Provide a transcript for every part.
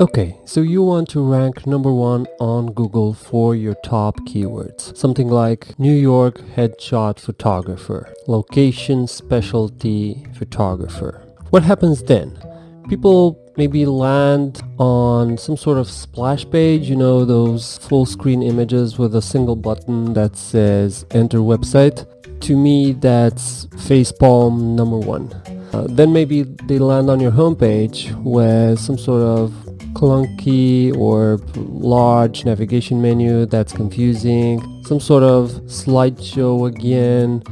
Okay, so you want to rank number one on Google for your top keywords. Something like New York headshot photographer, location specialty photographer. What happens then? People maybe land on some sort of splash page, those full screen images with a single button that says enter website. To me, that's facepalm number one. Then maybe they land on your homepage with some sort of clunky or large navigation menu that's confusing, some sort of slideshow again,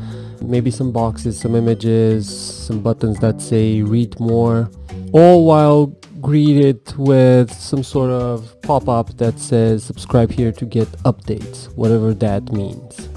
maybe some boxes, some images, some buttons that say read more, all while greeted with some sort of pop-up that says subscribe here to get updates, whatever that means.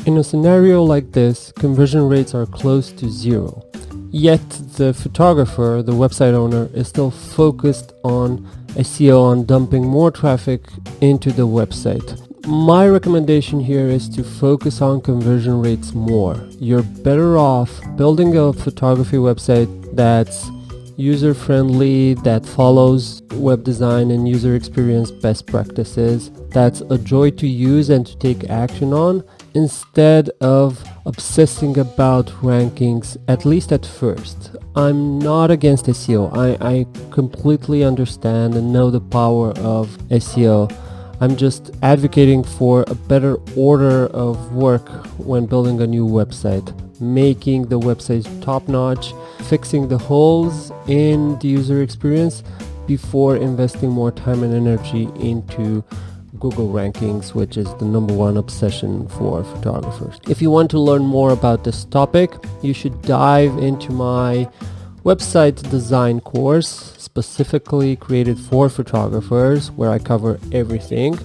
In a scenario like this, conversion rates are close to zero. Yet the photographer, the website owner, is still focused on SEO, on dumping more traffic into the website. My recommendation here is to focus on conversion rates more. You're better off building a photography website that's user-friendly, that follows web design and user experience best practices, that's a joy to use and to take action on, instead of obsessing about rankings, at least at first. I'm not against SEO. I completely understand and know the power of SEO. I'm just advocating for a better order of work when building a new website, making the website top-notch, fixing the holes in the user experience before investing more time and energy into Google rankings, which is the number one obsession for photographers. If you want to learn more about this topic, you should dive into my website design course, specifically created for photographers, where I cover everything,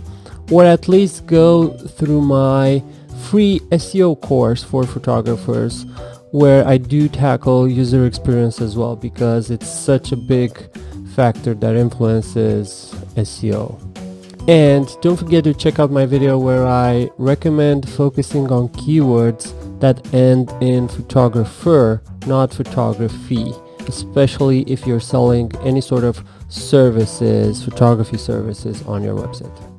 or at least go through my free SEO course for photographers, where I do tackle user experience as well, because it's such a big factor that influences SEO. And don't forget to check out my video where I recommend focusing on keywords that end in photographer, not photography, especially if you're selling any sort of services, photography services on your website.